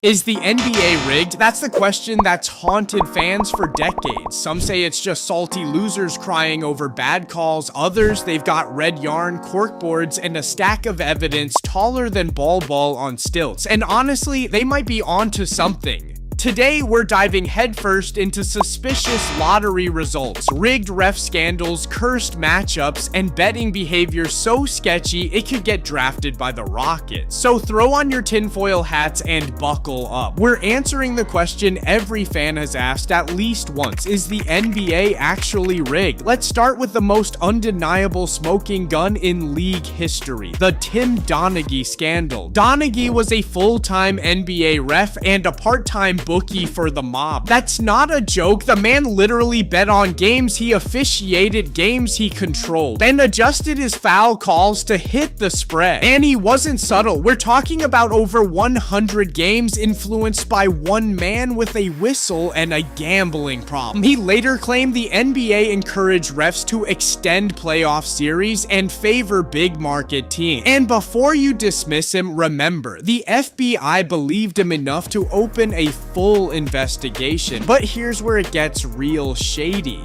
Is the NBA rigged? That's the question that's haunted fans for decades. Some say it's just salty losers crying over bad calls. Others, they've got red yarn, corkboards, and a stack of evidence taller than ball on stilts. And honestly, they might be onto something. Today, we're diving headfirst into suspicious lottery results, rigged ref scandals, cursed matchups, and betting behavior so sketchy it could get drafted by the Rockets. So throw on your tinfoil hats and buckle up. We're answering the question every fan has asked at least once: is the NBA actually rigged? Let's start with the most undeniable smoking gun in league history, the Tim Donaghy scandal. Donaghy was a full-time NBA ref and a part-time bookie for the mob. That's not a joke. The man literally bet on games he officiated, games he controlled, and adjusted his foul calls to hit the spread. And he wasn't subtle. We're talking about over 100 games influenced by one man with a whistle and a gambling problem. He later claimed the NBA encouraged refs to extend playoff series and favor big market teams. And before you dismiss him, remember, the FBI believed him enough to open a full investigation. But here's where it gets real shady.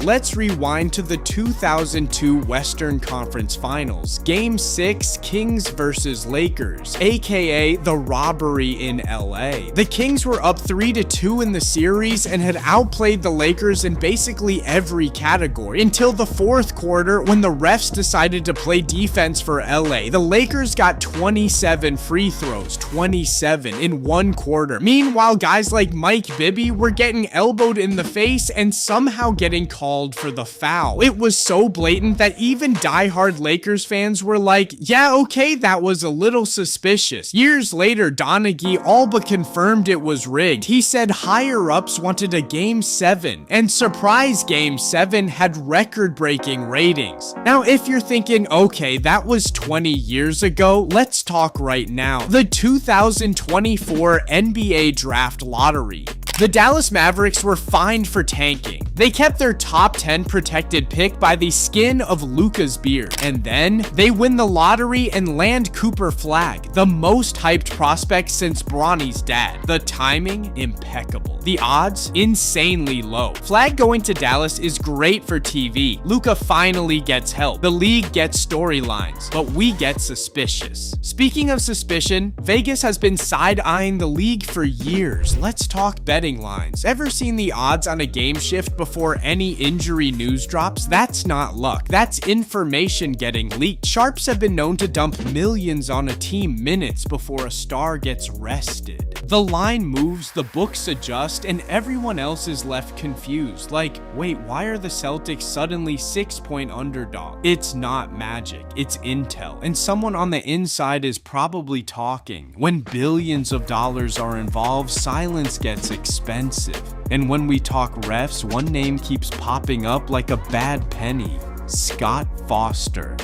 Let's rewind to the 2002 Western Conference Finals, Game 6, Kings versus Lakers, aka the robbery in LA. The Kings were up 3-2 in the series and had outplayed the Lakers in basically every category until the fourth quarter, when the refs decided to play defense for LA. The Lakers got 27 free throws, 27 in one quarter. Meanwhile, guys like Mike Bibby were getting elbowed in the face and somehow getting called for the foul. It was so blatant that even diehard Lakers fans were like, yeah, okay, that was a little suspicious. Years later, Donaghy all but confirmed it was rigged. He said higher-ups wanted a Game 7, and surprise, Game 7 had record-breaking ratings. Now, if you're thinking, okay, that was 20 years ago, let's talk right now. The 2024 NBA Draft Lottery. The Dallas Mavericks were fined for tanking. They kept their top 10 protected pick by the skin of Luka's beard. And then they win the lottery and land Cooper Flagg, the most hyped prospect since Bronny's dad. The timing, impeccable. The odds, insanely low. Flagg going to Dallas is great for TV. Luka finally gets help. The league gets storylines, but we get suspicious. Speaking of suspicion, Vegas has been side-eyeing the league for years. Let's talk betting lines. Ever seen the odds on a game shift before any injury news drops? That's not luck. That's information getting leaked. Sharps have been known to dump millions on a team minutes before a star gets rested. The line moves, the books adjust, and everyone else is left confused. Like, wait, why are the Celtics suddenly 6-point underdog? It's not magic, it's intel, and someone on the inside is probably talking. When billions of dollars are involved, silence gets expensive. And when we talk refs, one name keeps popping up like a bad penny: Scott Foster.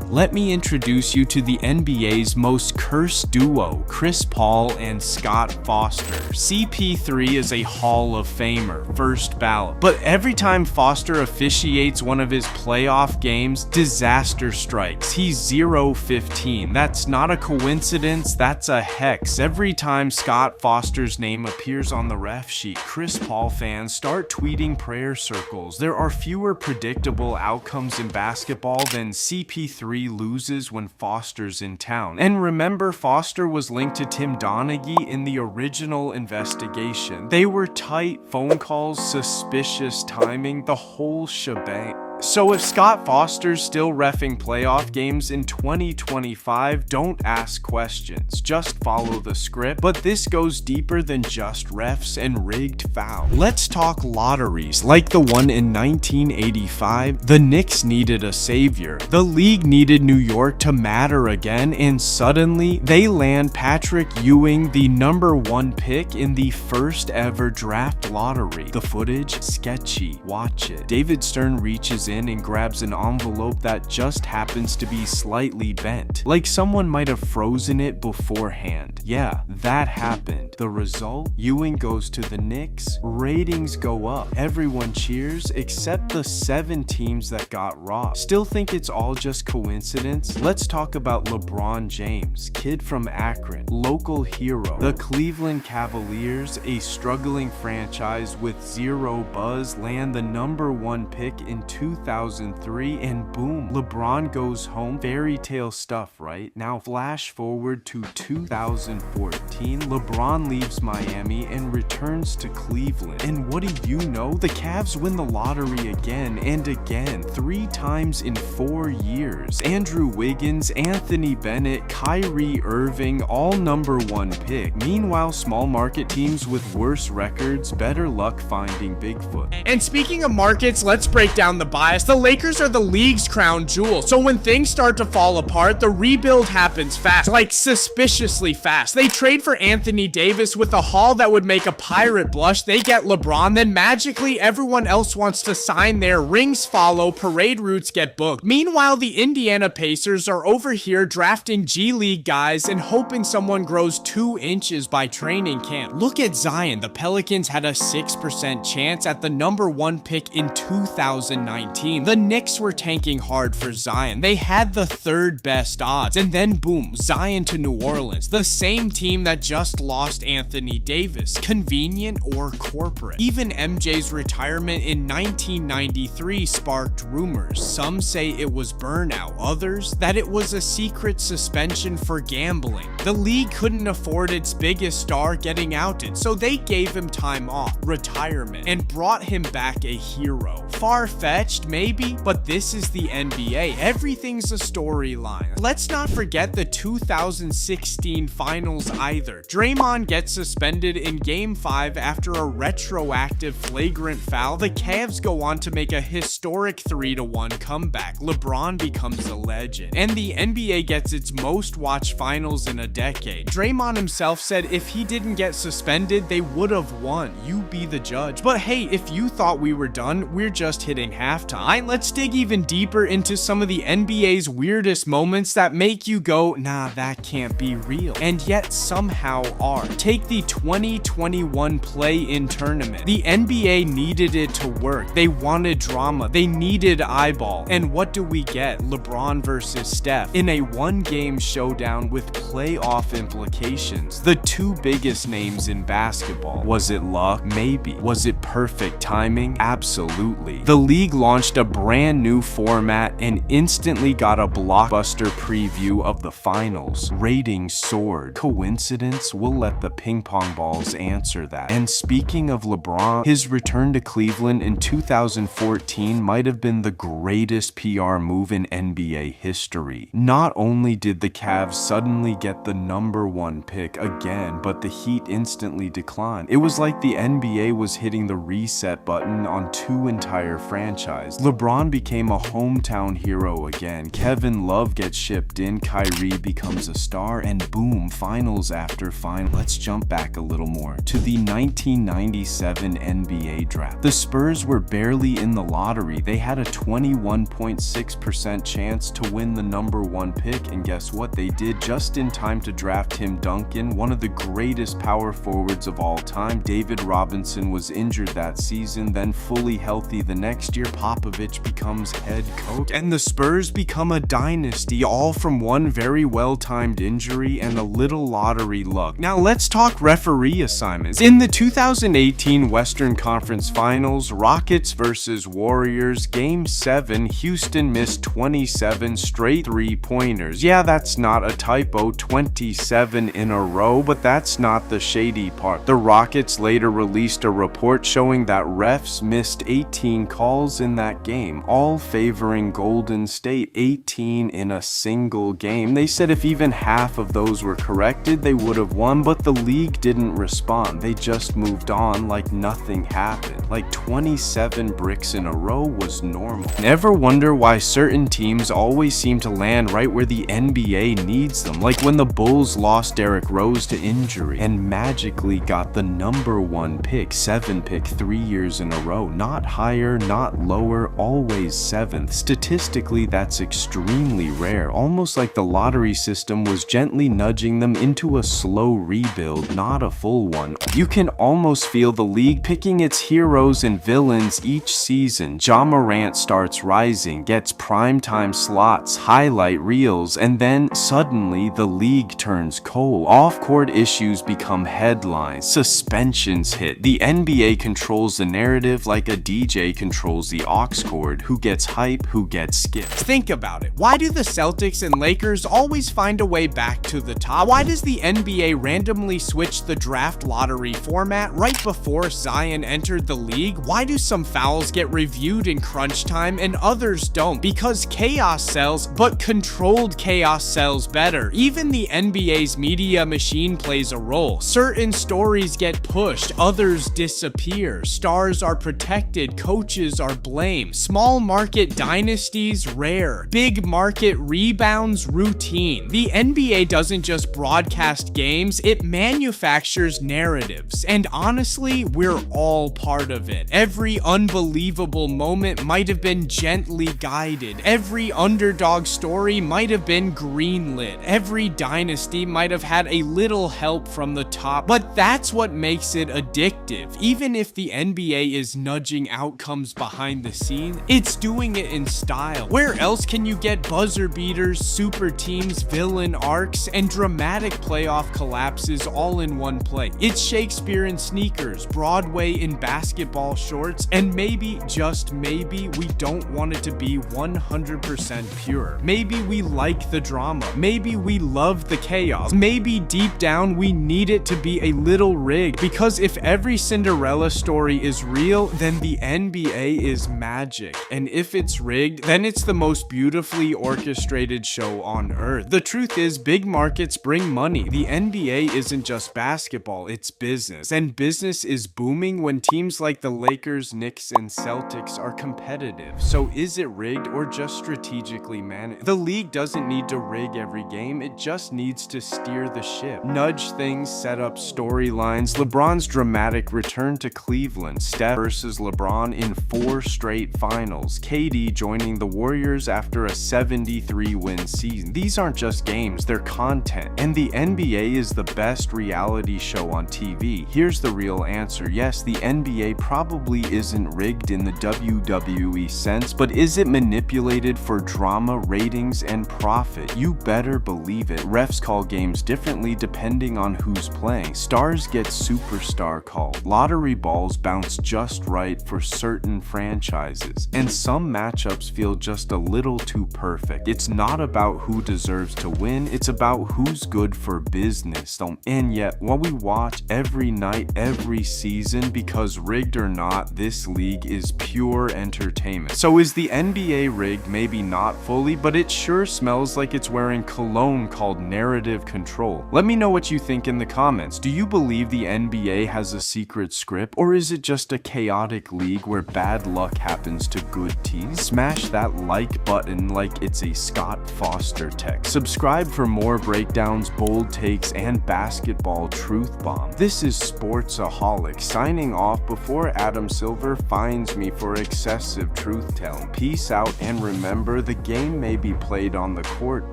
Let me introduce you to the NBA's most cursed duo, Chris Paul and Scott Foster. CP3 is a Hall of Famer, first ballot. But every time Foster officiates one of his playoff games, disaster strikes. He's 0-15. That's not a coincidence, that's a hex. Every time Scott Foster's name appears on the ref sheet, Chris Paul fans start tweeting prayer circles. There are fewer predictable outcomes in basketball than CP3 loses when Foster's in town. And remember, Foster was linked to Tim Donaghy in the original investigation. They were tight, phone calls, suspicious timing, the whole shebang. So if Scott Foster's still reffing playoff games in 2025, don't ask questions, just follow the script. But this goes deeper than just refs and rigged fouls. Let's talk lotteries, like the one in 1985. The Knicks needed a savior. The league needed New York to matter again, and suddenly they land Patrick Ewing, the #1 pick in the first ever draft lottery. The footage, sketchy. Watch it. David Stern reaches in and grabs an envelope that just happens to be slightly bent. Like someone might have frozen it beforehand. Yeah, that happened. The result? Ewing goes to the Knicks, ratings go up, everyone cheers except the 7 teams that got robbed. Still think it's all just coincidence? Let's talk about LeBron James, kid from Akron, local hero. The Cleveland Cavaliers, a struggling franchise with zero buzz, land the #1 pick in 2003, and boom, LeBron goes home. Fairy tale stuff, right? Now flash forward to 2014, LeBron leaves Miami and returns to Cleveland. And what do you know? The Cavs win the lottery again and again, 3 times in 4 years. Andrew Wiggins, Anthony Bennett, Kyrie Irving, all #1 pick. Meanwhile, small market teams with worse records, better luck finding Bigfoot. And speaking of markets, let's break down the bias. The Lakers are the league's crown jewel, so when things start to fall apart, the rebuild happens fast, like suspiciously fast. They trade for Anthony Davis with a haul that would make a pirate blush. They get LeBron, then magically everyone else wants to sign there. Rings follow, parade routes get booked. Meanwhile, the Indiana Pacers are over here drafting G League guys and hoping someone grows 2 inches by training camp. Look at Zion. The Pelicans had a 6% chance at the #1 pick in 2019. The Knicks were tanking hard for Zion. They had the 3rd best odds, and then boom, Zion to New Orleans, the same team that just lost Anthony Davis. Convenient or corporate? Even MJ's retirement in 1993 sparked rumors. Some say it was burnout, others that it was a secret suspension for gambling. The league couldn't afford its biggest star getting outed, so they gave him time off, retirement, and brought him back a hero. Far-fetched, maybe, but this is the NBA. Everything's a storyline. Let's not forget the 2016 finals either. Draymond gets suspended in Game 5 after a retroactive flagrant foul. The Cavs go on to make a historic 3-1 comeback. LeBron becomes a legend, and the NBA gets its most watched finals in a decade. Draymond himself said if he didn't get suspended, they would have won. You be the judge. But hey, if you thought we were done, we're just hitting halftime. Let's dig even deeper into some of the NBA's weirdest moments that make you go, nah, that can't be real, and yet somehow are. Take the 2021 play-in tournament. The NBA needed it to work. They wanted drama. They needed eyeball. And what do we get? LeBron versus Steph in a 1-game showdown with playoff implications. The 2 biggest names in basketball. Was it luck? Maybe. Was it perfect timing? Absolutely. The league launched a brand new format and instantly got a blockbuster preview of the finals. Ratings soared. Coincidence? We'll let the ping pong balls answer that. And speaking of LeBron, his return to Cleveland in 2014 might have been the greatest PR move in NBA history. Not only did the Cavs suddenly get the #1 pick again, but the Heat instantly declined. It was like the NBA was hitting the reset button on 2 entire franchises. LeBron became a hometown hero again. Kevin Love gets shipped in, Kyrie becomes a star, and boom, finals after final. Let's jump back a little more to the 1997 NBA draft. The Spurs were barely in the lottery. They had a 21.6% chance to win the #1 pick, and guess what? They did just in time to draft Tim Duncan, one of the greatest power forwards of all time. David Robinson was injured that season, then fully healthy the next year. Popovich becomes head coach, and the Spurs become a dynasty, all from one very well-timed injury and a little lottery luck. Now let's talk referee assignments. In the 2018 Western Conference Finals, Rockets versus Warriors, Game 7, Houston missed 27 straight 3-pointers. Yeah, that's not a typo, 27 in a row, but that's not the shady part. The Rockets later released a report showing that refs missed 18 calls in that game, all favoring Golden State, 18 in a single game. They said if even half of those were corrected, they would have won, but the league didn't respond. They just moved on like nothing happened. Like 27 bricks in a row was normal. Never wonder why certain teams always seem to land right where the NBA needs them, like when the Bulls lost Derrick Rose to injury and magically got the #1 pick, 7 pick 3 years in a row. Not higher, not lower, we're always 7th. Statistically, that's extremely rare, almost like the lottery system was gently nudging them into a slow rebuild, not a full one. You can almost feel the league picking its heroes and villains each season. Ja Morant starts rising, gets primetime slots, highlight reels, and then suddenly the league turns cold. Off-court issues become headlines, suspensions hit. The NBA controls the narrative like a DJ controls the aux cord. Who gets hype, who gets skipped. Think about it. Why do the Celtics and Lakers always find a way back to the top? Why does the NBA randomly switch the draft lottery format right before Zion entered the league? Why do some fouls get reviewed in crunch time and others don't? Because chaos sells, but controlled chaos sells better. Even the NBA's media machine plays a role. Certain stories get pushed, others disappear. Stars are protected, coaches are blamed. Small market dynasties rare. Big market rebounds routine. The NBA doesn't just broadcast games, it manufactures narratives. And honestly, we're all part of it. Every unbelievable moment might have been gently guided. Every underdog story might have been greenlit. Every dynasty might have had a little help from the top. But that's what makes it addictive. Even if the NBA is nudging outcomes behind the scenes, it's doing it in style. Where else can you get buzzer beaters, super teams, villain arcs, and dramatic playoff collapses all in one play? It's Shakespeare in sneakers, Broadway in basketball shorts, and maybe, just maybe, we don't want it to be 100% pure. Maybe we like the drama. Maybe we love the chaos. Maybe deep down we need it to be a little rigged, because if every Cinderella story is real, then the NBA is magic. And if it's rigged, then it's the most beautifully orchestrated show on earth. The truth is, big markets bring money. The NBA isn't just basketball, it's business. And business is booming when teams like the Lakers, Knicks, and Celtics are competitive. So is it rigged or just strategically managed? The league doesn't need to rig every game, it just needs to steer the ship. Nudge things, set up storylines. LeBron's dramatic return to Cleveland. Steph versus LeBron in 4 straight finals. KD joining the Warriors after a 73-win season. These aren't just games, they're content. And the NBA is the best reality show on TV. Here's the real answer. Yes, the NBA probably isn't rigged in the WWE sense, but is it manipulated for drama, ratings, and profit? You better believe it. Refs call games differently depending on who's playing. Stars get superstar called. Lottery balls bounce just right for certain franchises. And some matchups feel just a little too perfect. It's not about who deserves to win, it's about who's good for business. And yet, what we watch every night, every season, because rigged or not, this league is pure entertainment. So is the NBA rigged? Maybe not fully, but it sure smells like it's wearing cologne called narrative control. Let me know what you think in the comments. Do you believe the NBA has a secret script, or is it just a chaotic league where bad luck happens to good teams? Smash that like button like it's a Scott Foster text. Subscribe for more breakdowns, bold takes, and basketball truth bomb. This is Sportsaholic signing off before Adam Silver finds me for excessive truth telling. Peace out, and remember, the game may be played on the court,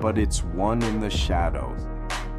but it's won in the shadows.